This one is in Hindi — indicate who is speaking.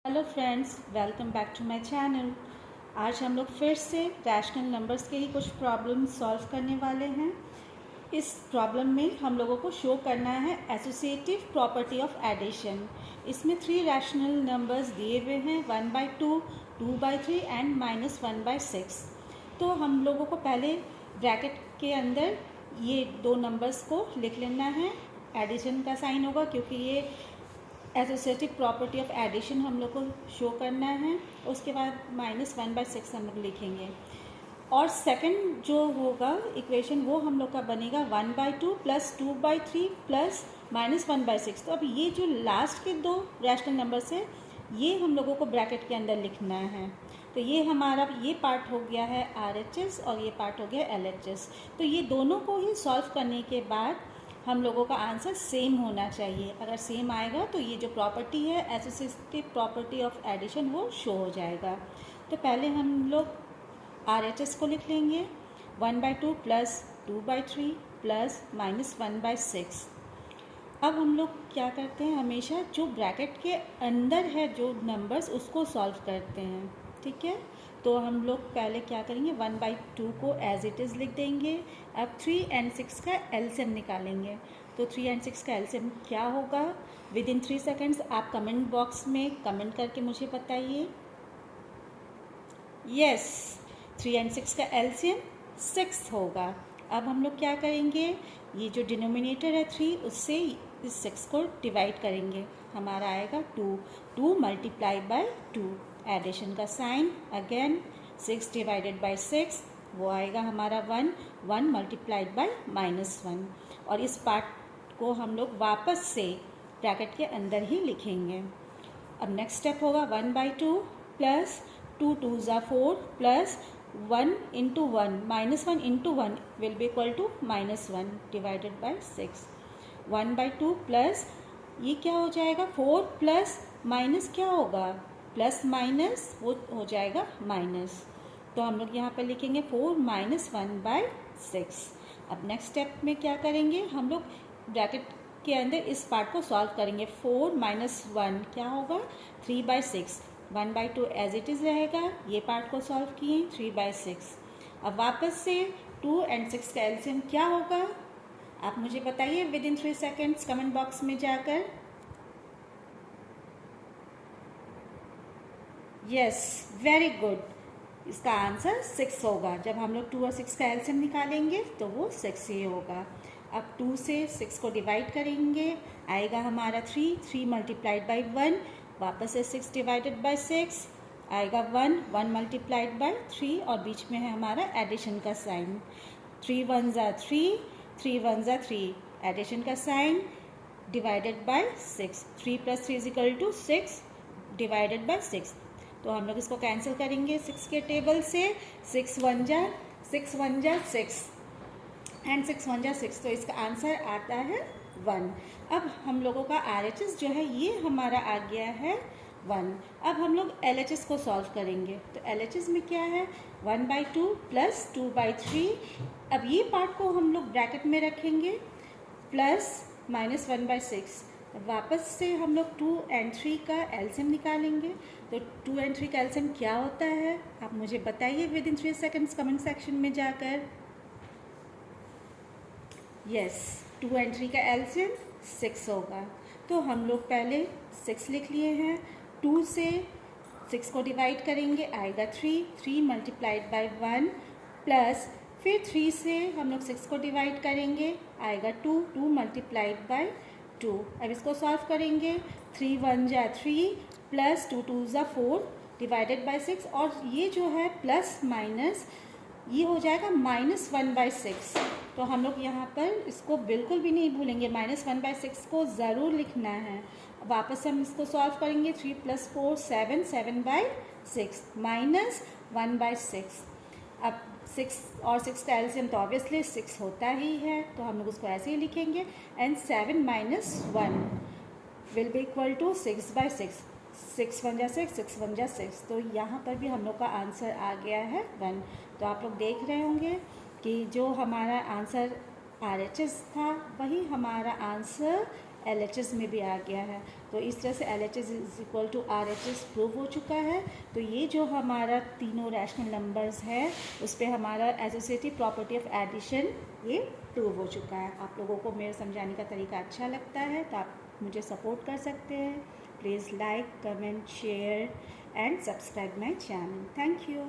Speaker 1: Hello friends, welcome back to my channel. आज हम लोग फिर से रैशनल नंबर्स के ही कुछ प्रॉब्लम सॉल्व करने वाले हैं। इस प्रॉब्लम में हम लोगों को शो करना है एसोसिएटिव प्रॉपर्टी ऑफ एडिशन। इसमें 3 रैशनल नंबर्स दिए हुए हैं, 1/2, 2/3 एंड -1/6। तो हम लोगों को पहले ब्रैकेट के अंदर ये 2 नंबर्स को लिख लेना है। एडिशन का साइन होगा क्योंकि ये एसोसिएटिव प्रॉपर्टी ऑफ एडिशन हम लोग को शो करना है। उसके बाद -1/6 हम लोग लिखेंगे और सेकंड जो होगा इक्वेशन वो हम लोग का बनेगा 1/2 प्लस 2/3 प्लस -1/6। तो अब ये जो लास्ट के 2 रैशनल नंबर्स है ये हम लोगों को ब्रैकेट के अंदर लिखना है। तो ये हमारा ये पार्ट हो गया है RHS और ये पार्ट हो गया LHS। तो ये दोनों को ही सॉल्व करने के बाद हम लोगों का आंसर सेम होना चाहिए। अगर सेम आएगा तो ये जो प्रॉपर्टी है एसोसिएटिव प्रॉपर्टी ऑफ एडिशन वो शो हो जाएगा। तो पहले हम लोग RHS को लिख लेंगे 1/2 प्लस 2/3 प्लस -1/6। अब हम लोग क्या करते हैं, हमेशा जो ब्रैकेट के अंदर है जो नंबर्स उसको सॉल्व करते हैं, ठीक है। तो हम लोग पहले क्या करेंगे, 1/2 को एज इट इज़ लिख देंगे। अब 3 और 6 का एलसीएम निकालेंगे। तो 3 और 6 का एलसीएम क्या होगा, विद इन 3 सेकेंड्स आप कमेंट बॉक्स में कमेंट करके मुझे बताइए। यस, 3 और 6 का एलसीएम 6 होगा। अब हम लोग क्या करेंगे, ये जो डिनोमिनेटर है 3 उससे इस 6 को डिवाइड करेंगे, हमारा आएगा 2 मल्टीप्लाई बाय 2। एडिशन का साइन अगेन 6 डिवाइडेड बाय 6 वो आएगा हमारा 1 मल्टीप्लाइड बाय -1। और इस पार्ट को हम लोग वापस से ब्रैकेट के अंदर ही लिखेंगे। अब नेक्स्ट स्टेप होगा 1/2 प्लस 2 2 ज़ा 4 plus 1 into 1 -1 into 1 will be equal to -1 divided by 6। 1/2 plus ये क्या हो जाएगा, 4 प्लस माइनस क्या होगा, प्लस माइनस वो हो जाएगा माइनस। तो हम लोग यहाँ पर लिखेंगे 4 - 1/6। अब नेक्स्ट स्टेप में क्या करेंगे, हम लोग ब्रैकेट के अंदर इस पार्ट को सॉल्व करेंगे। 4 - 1 क्या होगा, 3/6। 1/2 एज इट इज़ रहेगा, ये पार्ट को सॉल्व किए 3/6। अब वापस से 2 और 6 का एलसीएम क्या होगा, आप मुझे बताइए with in 3 seconds comment box में जाकर। यस, वेरी गुड, इसका आंसर 6 होगा। जब हम लोग 2 और 6 का एलसीएम निकालेंगे तो वो 6 ही होगा। अब 2 से 6 को डिवाइड करेंगे, आएगा हमारा 3 मल्टीप्लाइड बाई 1, वापस से 6 डिवाइडेड बाई 6 आएगा 1 मल्टीप्लाइड बाई 3 और बीच में है हमारा एडिशन का साइन। 3 1 ज़ा 3, 3 1 ज़ा 3, एडिशन का sign divided by 6। 3 + 3 = 6 divided by 6। तो हम लोग इसको कैंसिल करेंगे 6 के टेबल से। 6 1 ज़ा 6 1 ज़ा 6 एंड 6 1 ज़ा 6। तो इसका आंसर आता है 1। अब हम लोगों का RHS जो है ये हमारा आ गया है 1। अब हम लोग LHS को सॉल्व करेंगे। तो LHS में क्या है, 1/2 प्लस 2/3। अब ये पार्ट को हम लोग ब्रैकेट में रखेंगे प्लस -1/6। वापस से हम लोग 2 और 3 का एलसीएम निकालेंगे। तो 2 और 3 का एलसीएम क्या होता है, आप मुझे बताइए with in 3 seconds comment section में जाकर। यस, 2 और 3 का एलसीएम 6 होगा। तो हम लोग पहले 6 लिख लिए हैं। 2 से 6 को डिवाइड करेंगे, आएगा 3 मल्टीप्लाइड बाई 1 प्लस फिर 3 से हम लोग 6 को डिवाइड करेंगे, आएगा 2 मल्टीप्लाइड बाई 2। अब इसको सॉल्व करेंगे, 3 1 ज़ा 3 प्लस 2 2 ज़ा 4 डिवाइडेड बाई 6। और ये जो है प्लस माइनस ये हो जाएगा -1/6। तो हम लोग यहाँ पर इसको बिल्कुल भी नहीं भूलेंगे, -1/6 को ज़रूर लिखना है। वापस हम इसको सॉल्व करेंगे, 3 + 4 7 7/6 -1/6। अब 6 और 6 का एलसीएम तो ऑब्वियसली 6 होता ही है, तो हम लोग उसको ऐसे ही लिखेंगे and 7 - 1 will be equal to 6/6। 6 1 ज़ा 6 6 1 ज़ा 6। तो यहाँ पर भी हम लोग का आंसर आ गया है 1। तो आप लोग देख रहे होंगे कि जो हमारा आंसर RHS था वही हमारा आंसर LHS में भी आ गया है। तो इस तरह से LHS is equal to RHS prove हो चुका है। तो ये जो हमारा तीनों रैशनल नंबर्स है उस पर हमारा एसोसिएटिव प्रॉपर्टी ऑफ एडिशन ये प्रूव हो चुका है। आप लोगों को मेरे समझाने का तरीका अच्छा लगता है तो आप मुझे सपोर्ट कर सकते हैं। Please like, comment, share and subscribe my channel. Thank you.